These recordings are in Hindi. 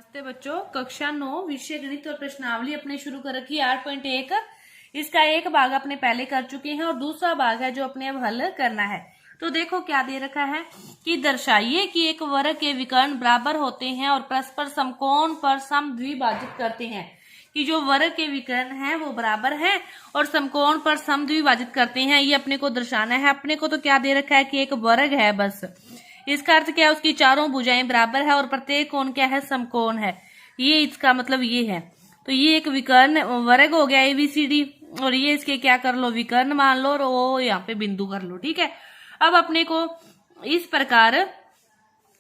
नमस्ते बच्चों, कक्षा 9 विषय गणित और प्रश्नावली अपने शुरू कर रखी है 8.1। इसका एक भाग अपने पहले कर चुके हैं और दूसरा भाग है जो अपने अब हल करना है। तो देखो क्या दे रखा है कि दर्शाइए कि एक वर्ग के विकर्ण बराबर होते हैं और परस्पर समकोण पर समद्विभाजित करते हैं। कि जो वर्ग के विकर्ण हैं वो बराबर हैं और समकोण पर समद्विभाजित करते हैं, ये अपने को दर्शाना है। अपने को तो क्या दे रखा है कि एक वर्ग है बस। इसका अर्थ क्या है, उसकी चारों भुजाएं बराबर है और प्रत्येक कोण क्या है, समकोण है। ये इसका मतलब ये है। तो ये एक विकर्ण वर्ग हो गया एबीसीडी और ये इसके क्या कर लो, विकर्ण मान लो और ओ यहाँ पे बिंदु कर लो। ठीक है, अब अपने को इस प्रकार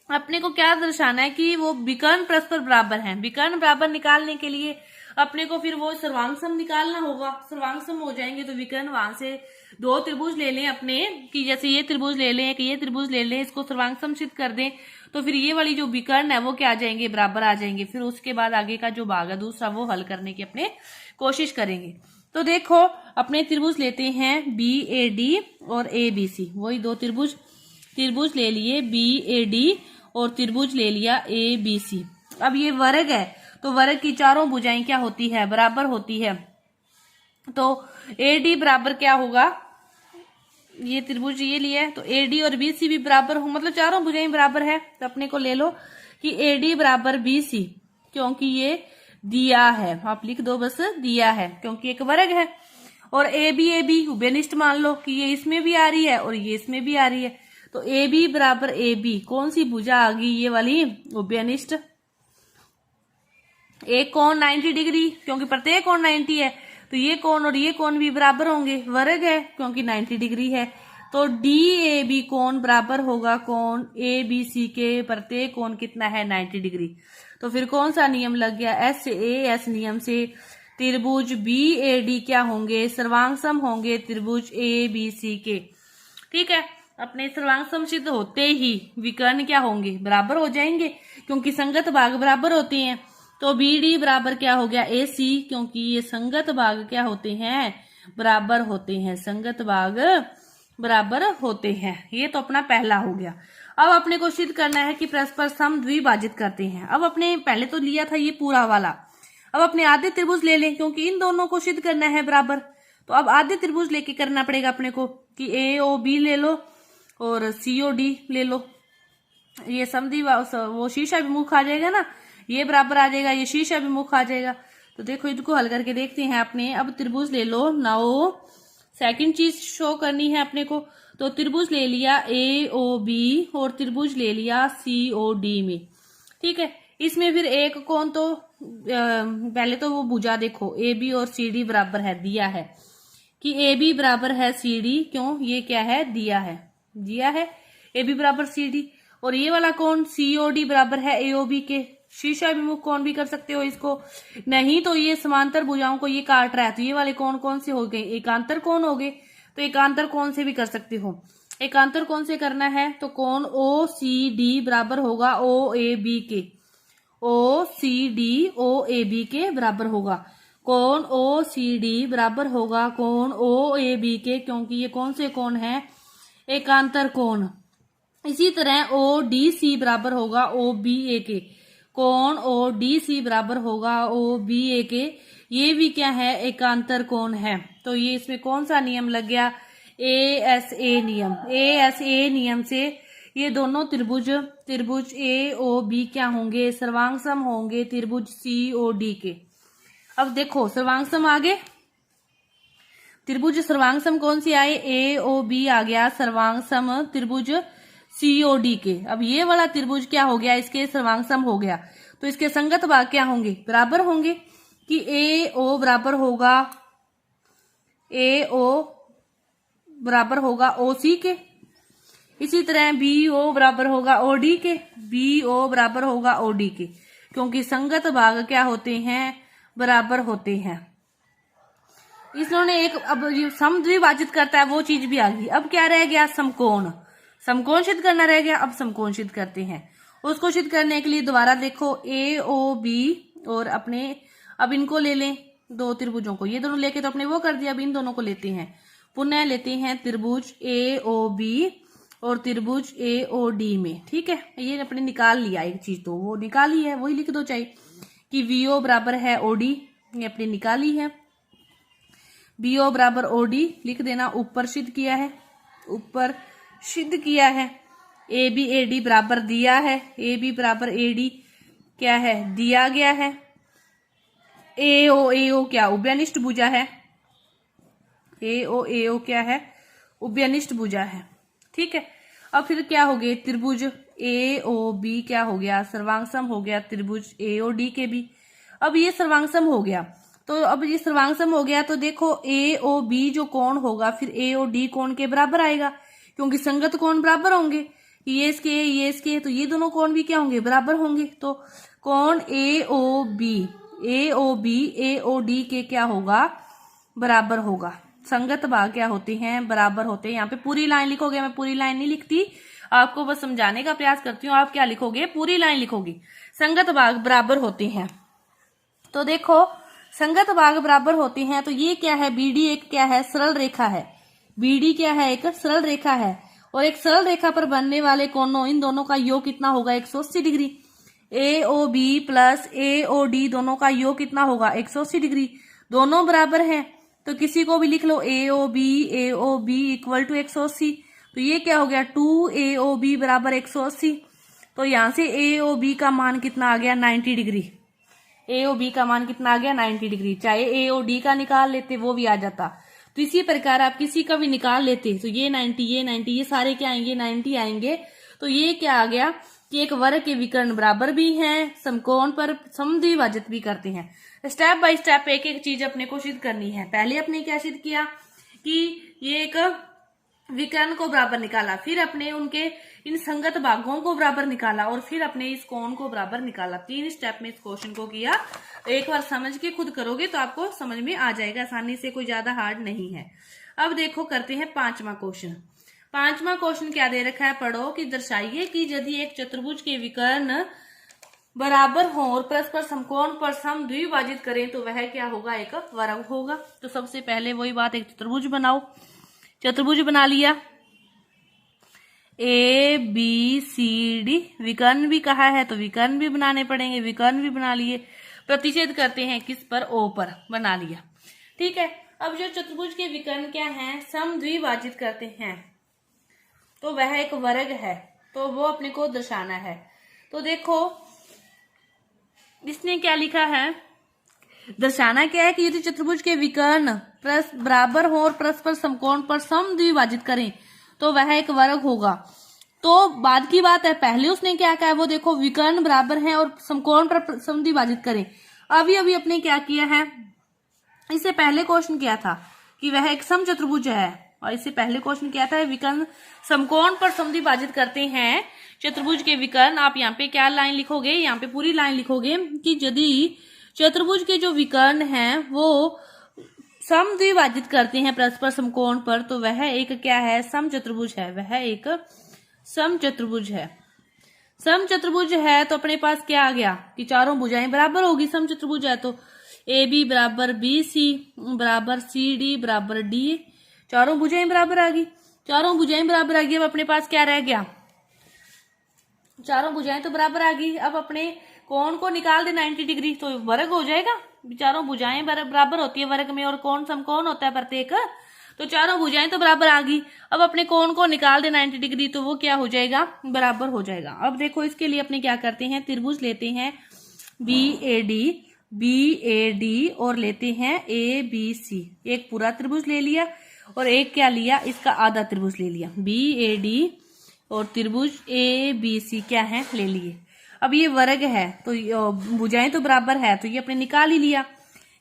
अपने को क्या दर्शाना है कि वो विकर्ण परस्पर बराबर हैं। विकर्ण बराबर निकालने के लिए अपने को फिर वो सर्वांग सम निकालना होगा। सर्वांग सम हो जाएंगे तो विकर्ण वहां से दो त्रिभुज ले लें अपने, कि जैसे ये त्रिभुज ले लें कि ये त्रिभुज ले लें, इसको सर्वांग समचित कर दें तो फिर ये वाली जो विकर्ण है वो क्या आ जाएंगे, बराबर आ जाएंगे। फिर उसके बाद आगे का जो भाग है दूसरा वो हल करने की अपने कोशिश करेंगे। तो देखो अपने त्रिभुज लेते हैं BAD और ABC, वही दो त्रिभुज ले लिए BAD और त्रिभुज ले लिया ABC। अब ये वर्ग है तो वर्ग की चारों भुजाएं क्या होती है, बराबर होती है। तो AD बराबर क्या होगा, ये त्रिभुज ये लिया है तो AD और BC भी बराबर हो, मतलब चारों भुजाएं बराबर है। तो अपने को ले लो कि AD बराबर BC, क्योंकि ये दिया है, आप लिख दो बस दिया है क्योंकि एक वर्ग है। और AB उभयनिष्ठ मान लो कि ये इसमें भी आ रही है और ये इसमें भी आ रही है। तो AB बराबर AB, कौन सी भुजा आ गई, ये वाली उभयनिष्ठ। एक कोण 90 डिग्री, क्योंकि प्रत्येक कोण 90 है तो ये कोण और ये कोण भी बराबर होंगे, वर्ग है क्योंकि 90 डिग्री है। तो DAB कोण बराबर होगा कोण ABC के, प्रत्येक कोण कितना है, 90 डिग्री। तो फिर कौन सा नियम लग गया, SAS नियम से त्रिभुज BAD क्या होंगे, सर्वांग सम होंगे त्रिभुज ABC के। ठीक है, अपने सर्वांग सम सिद्ध होते ही विकर्ण क्या होंगे, बराबर हो जाएंगे क्योंकि संगत भाग बराबर होते हैं। तो BD बराबर क्या हो गया AC, क्योंकि ये संगत भाग क्या होते हैं, बराबर होते हैं, संगत भाग बराबर होते हैं। ये तो अपना पहला हो गया। अब अपने को सिद्ध करना है कि परस्पर समद्विभाजित करते हैं। अब अपने पहले तो लिया था ये पूरा वाला, अब अपने आधे त्रिभुज ले लें क्योंकि इन दोनों को सिद्ध करना है बराबर। तो अब आधे त्रिभुज लेके करना पड़ेगा अपने को कि AOB ले लो और COD ले लो। ये समद्वि वो शीर्ष अभिमुख आ जाएगा ना, ये बराबर आ जाएगा, ये शीर्ष अभिमुख आ जाएगा। तो देखो इसको हल करके देखते हैं अपने। अब त्रिभुज ले लो, नाउ सेकंड चीज शो करनी है अपने को। तो त्रिभुज ले लिया AOB और त्रिभुज ले लिया COD में। ठीक है, इसमें फिर एक कोण तो पहले तो वो भुजा देखो AB और CD बराबर है, दिया है कि AB बराबर है CD, क्यों, ये क्या है, दिया है AB बराबर CD। और ये वाला कोण COD बराबर है AOB के। शीर्षाभिमुख कोण भी कर सकते हो इसको, नहीं तो ये समांतर भुजाओं को ये काट रहा है तो ये वाले कोण कौन से हो गए, एकांतर कोण हो गए। तो एकांतर कोण से भी कर सकते हो। एकांतर कोण से करना है तो कोण OCD बराबर होगा OAB के, OCD OAB के बराबर होगा। कोण OCD बराबर होगा कोण OAB के, क्योंकि ये कौन से कोण है, एकांतर कोण। इसी तरह ODC बराबर होगा OBA के, कोण ODC बराबर होगा OBA के, ये भी क्या है, एकांतर कोण है। तो ये इसमें कौन सा नियम लग गया, ASA नियम। ASA नियम से ये दोनों त्रिभुज AOB क्या होंगे, सर्वांग सम होंगे त्रिभुज COD के। अब देखो सर्वांग सम आगे, त्रिभुज सर्वांग सम कौन सी आए, AOB आ गया सर्वांग सम त्रिभुज COD के। अब ये वाला त्रिभुज क्या हो गया, इसके सर्वांग सम हो गया तो इसके संगत भाग क्या होंगे, बराबर होंगे। कि AO बराबर होगा OC के, इसी तरह BO बराबर होगा OD के, BO बराबर होगा OD के, क्योंकि संगत भाग क्या होते हैं, बराबर होते हैं। इन्होंने एक, अब समद्विभाजित करता है वो चीज भी आ गई। अब क्या रह गया, समकोण सिद्ध करना रह गया। अब समकोण सिद्ध करते हैं। उसको सिद्ध करने के लिए दोबारा देखो AOB और अपने, अब इनको ले लें दो त्रिभुजों को, ये दोनों लेके तो अपने वो कर दिया, अब इन दोनों को लेते हैं, पुनः लेते हैं त्रिभुज AOB और त्रिभुज AOD में। ठीक है, ये अपने निकाल लिया एक चीज, तो वो निकाली है वही लिख दो चाहे कि VO बराबर है OD, ये अपनी निकाली है। BO बराबर OD लिख देना, ऊपर सिद्ध किया है, ऊपर सिद्ध किया है। AB AD बराबर दिया है, AB बराबर AD क्या है दिया गया है। AO क्या उभयनिष्ठ भुजा है, AO क्या है उभयनिष्ठ भुजा है। ठीक है, अब फिर क्या हो गया, त्रिभुज AOB क्या हो गया सर्वांग हो गया त्रिभुज AOD के भी। अब ये सर्वांग हो गया, तो अब ये सर्वांग हो गया तो देखो AOB जो कोण होगा फिर AOD कोण के बराबर आएगा, क्योंकि संगत कोण बराबर होंगे, ये इसके तो ये दोनों कोण भी क्या होंगे बराबर होंगे। तो कोण AOB AOD के क्या होगा बराबर होगा। संगत भाग क्या होते हैं बराबर होते हैं। यहाँ पे पूरी लाइन लिखोगे, मैं पूरी लाइन नहीं लिखती, आपको बस समझाने का प्रयास करती हूँ। आप क्या लिखोगे पूरी लाइन लिखोगी, संगत भाग बराबर होते हैं। तो देखो संगत भाग बराबर होते हैं, तो ये क्या है BD एक क्या है सरल रेखा है, BD क्या है एक सरल रेखा है, और एक सरल रेखा पर बनने वाले कोणों इन दोनों का योग कितना होगा 180 डिग्री। AOB प्लस AOD दोनों का योग कितना होगा 180 डिग्री, दोनों बराबर हैं तो किसी को भी लिख लो AOB इक्वल टू 180। तो ये क्या हो गया 2AOB बराबर 180। तो यहां से AOB का मान कितना आ गया 90 डिग्री, AOB का मान कितना आ गया 90 डिग्री। चाहे AOD का निकाल लेते वो भी आ जाता, तो इसी प्रकार आप किसी का भी निकाल लेते तो ये 90 ये सारे क्या आएंगे 90 आएंगे। तो ये क्या आ गया कि एक वर्ग के विकर्ण बराबर भी हैं, समकोण पर समद्विभाजित भी करते हैं। स्टेप बाय स्टेप एक एक चीज अपने को सिद्ध करनी है। पहले अपने क्या सिद्ध किया कि ये एक विकर्ण को बराबर निकाला, फिर अपने उनके इन संगत भागों को बराबर निकाला, और फिर अपने इस कोण को बराबर निकाला। 3 स्टेप में इस क्वेश्चन को किया। एक बार समझ के खुद करोगे तो आपको समझ में आ जाएगा आसानी से, कोई ज्यादा हार्ड नहीं है। अब देखो करते हैं 5वां क्वेश्चन। 5वां क्वेश्चन क्या दे रखा है पढ़ो कि दर्शाइए कि यदि एक चतुर्भुज के विकर्ण बराबर हो और परस्पर समकोण पर समद्विभाजित करें तो वह क्या होगा एक वर्ग होगा। तो सबसे पहले वही बात, एक चतुर्भुज बनाओ। चतुर्भुज बना लिया, ABCD विकर्ण भी कहा है तो विकर्ण भी बनाने पड़ेंगे, विकर्ण भी बना लिए। प्रतिच्छेद करते हैं किस पर O पर, बना लिया। ठीक है, अब जो चतुर्भुज के विकर्ण क्या हैं समद्विभाजित करते हैं तो वह एक वर्ग है, तो वो अपने को दर्शाना है। तो देखो इसने क्या लिखा है, दर्शाना क्या है कि यदि चतुर्भुज के विकर्ण बराबर हो और परस्पर समकोण पर समद्विभाजित करें तो वह एक वर्ग होगा। तो बाद की बात है, पहले उसने क्या कहा है वो देखो, विकर्ण बराबर हैं और समकोण पर समद्विभाजित करें। अभी अपने क्या किया है, इससे पहले क्वेश्चन किया था कि वह एक समचतुर्भुज है, और इससे पहले क्वेश्चन किया था विकर्ण समकोण पर समद्विभाजित करते हैं चतुर्भुज के विकर्ण। आप यहाँ पे क्या लाइन लिखोगे, यहाँ पे पूरी लाइन लिखोगे कि यदि चतुर्भुज के जो विकर्ण हैं वो समद्विभाजित करते हैं परस्पर समकोण पर तो वह एक क्या है समचतुर्भुज है, वह एक समचतुर्भुज है। समचतुर्भुज है तो अपने पास क्या आ गया कि चारों भुजाएं बराबर होगी। समचतुर्भुज है तो AB बराबर BC बराबर CD बराबर D, चारों भुजाएं बराबर आ गई, चारों भुजाएं बराबर आ गई। अब अपने पास क्या रह गया, चारों भुजाएं तो बराबर आ गई। अब अपने कोण को निकाल दे 90 डिग्री तो वर्ग हो जाएगा। चारों भुजाएं बराबर होती है वर्ग में, और कोण समकोण होता है प्रत्येक, तो चारों भुजाएं तो बराबर आ गई। अब अपने कोण को निकाल दे 90 डिग्री तो वो क्या हो जाएगा बराबर हो जाएगा। अब देखो इसके लिए अपने क्या करते हैं, त्रिभुज लेते हैं BAD और लेते हैं ABC। एक पूरा त्रिभुज ले लिया और एक क्या लिया, इसका आधा त्रिभुज ले लिया। BAD और त्रिभुज ABC क्या है ले लिए। अब ये वर्ग है तो भुजाएं तो बराबर है, तो ये अपने निकाल ही लिया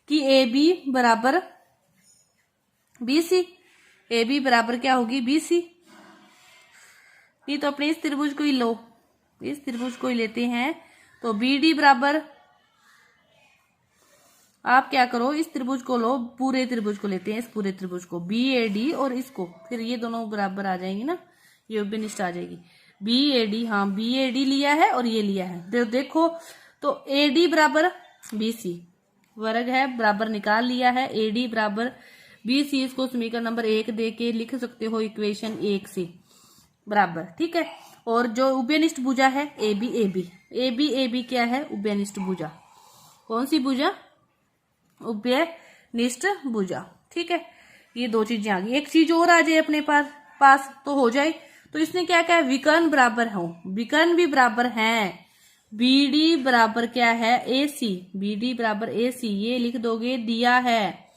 कि AB बराबर BC, AB बराबर क्या होगी BC। ये तो अपने इस त्रिभुज को ही लो, इस त्रिभुज को ही लेते हैं तो BD बराबर, आप क्या करो इस त्रिभुज को लो, पूरे त्रिभुज को लेते हैं, इस पूरे त्रिभुज को BAD और इसको, फिर ये दोनों बराबर आ जाएंगे ना, ये उभयनिष्ठ आ जाएगी। BAD, हाँ BAD लिया है और ये लिया है, देखो तो AD बराबर BC वर्ग है, बराबर निकाल लिया है। AD बराबर BC, इसको समीकरण नंबर 1 दे के लिख सकते हो इक्वेशन 1 से। बराबर, ठीक है। और जो उभयनिष्ठ भुजा है ए बी क्या है, उभयनिष्ठ भुजा। कौन सी भुजा, उभयनिष्ठ भुजा, ठीक है। ये दो चीजें आ गई, एक चीज और आ जाए अपने पास तो हो जाए। तो इसने क्या क्या विकर्ण बराबर हो, विकर्ण भी बराबर हैं। बीडी बराबर क्या है, AC, बीडी बराबर AC, ये लिख दोगे दिया है,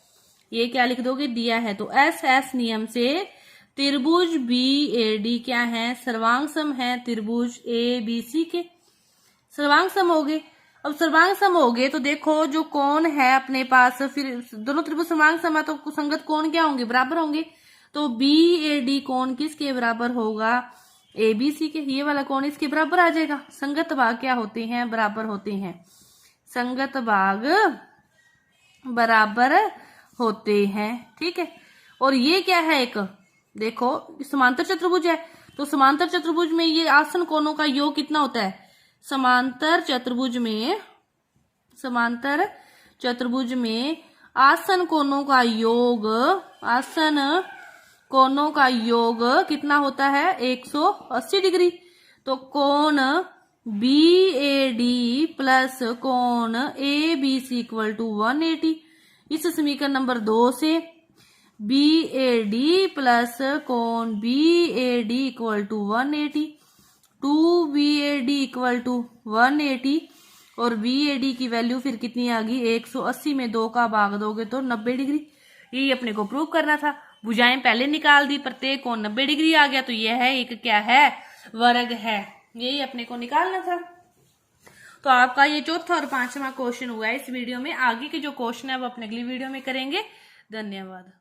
ये क्या लिख दोगे, दिया है। तो SS नियम से त्रिभुज BAD क्या है, सर्वांग सम है त्रिभुज ABC के, सर्वांग सम हो गए। अब सर्वांग सम हो गए तो देखो जो कोण है अपने पास, फिर दोनों त्रिभुज सर्वांग सम है तो संगत कोण क्या होंगे, बराबर होंगे। तो BAD कोण किसके बराबर होगा, ABC के, ये वाला कोण इसके बराबर आ जाएगा। संगत भाग क्या होते हैं, बराबर होते हैं, संगत भाग बराबर होते हैं, ठीक है। और ये क्या है, एक देखो समांतर चतुर्भुज है, तो समांतर चतुर्भुज में ये आसन कोणों का योग कितना होता है, समांतर चतुर्भुज में आसन कोणों का योग, आसन कोणों का योग कितना होता है, 180 डिग्री। तो कोण BAD प्लस कोण ABC इक्वल टू 180। इस समीकरण नंबर 2 से BAD प्लस कोण BAD equal to 180, 2BAD equal to 180, और BAD की वैल्यू फिर कितनी आ गई, 180 में 2 का भाग दोगे तो 90 डिग्री। ये अपने को प्रूव करना था, भुजाएं पहले निकाल दी, प्रत्येक कोण 90 डिग्री आ गया, तो यह है एक क्या है, वर्ग है, यही अपने को निकालना था। तो आपका ये चौथा और पांचवा क्वेश्चन हुआ है इस वीडियो में। आगे के जो क्वेश्चन है वो अपने अगली वीडियो में करेंगे। धन्यवाद।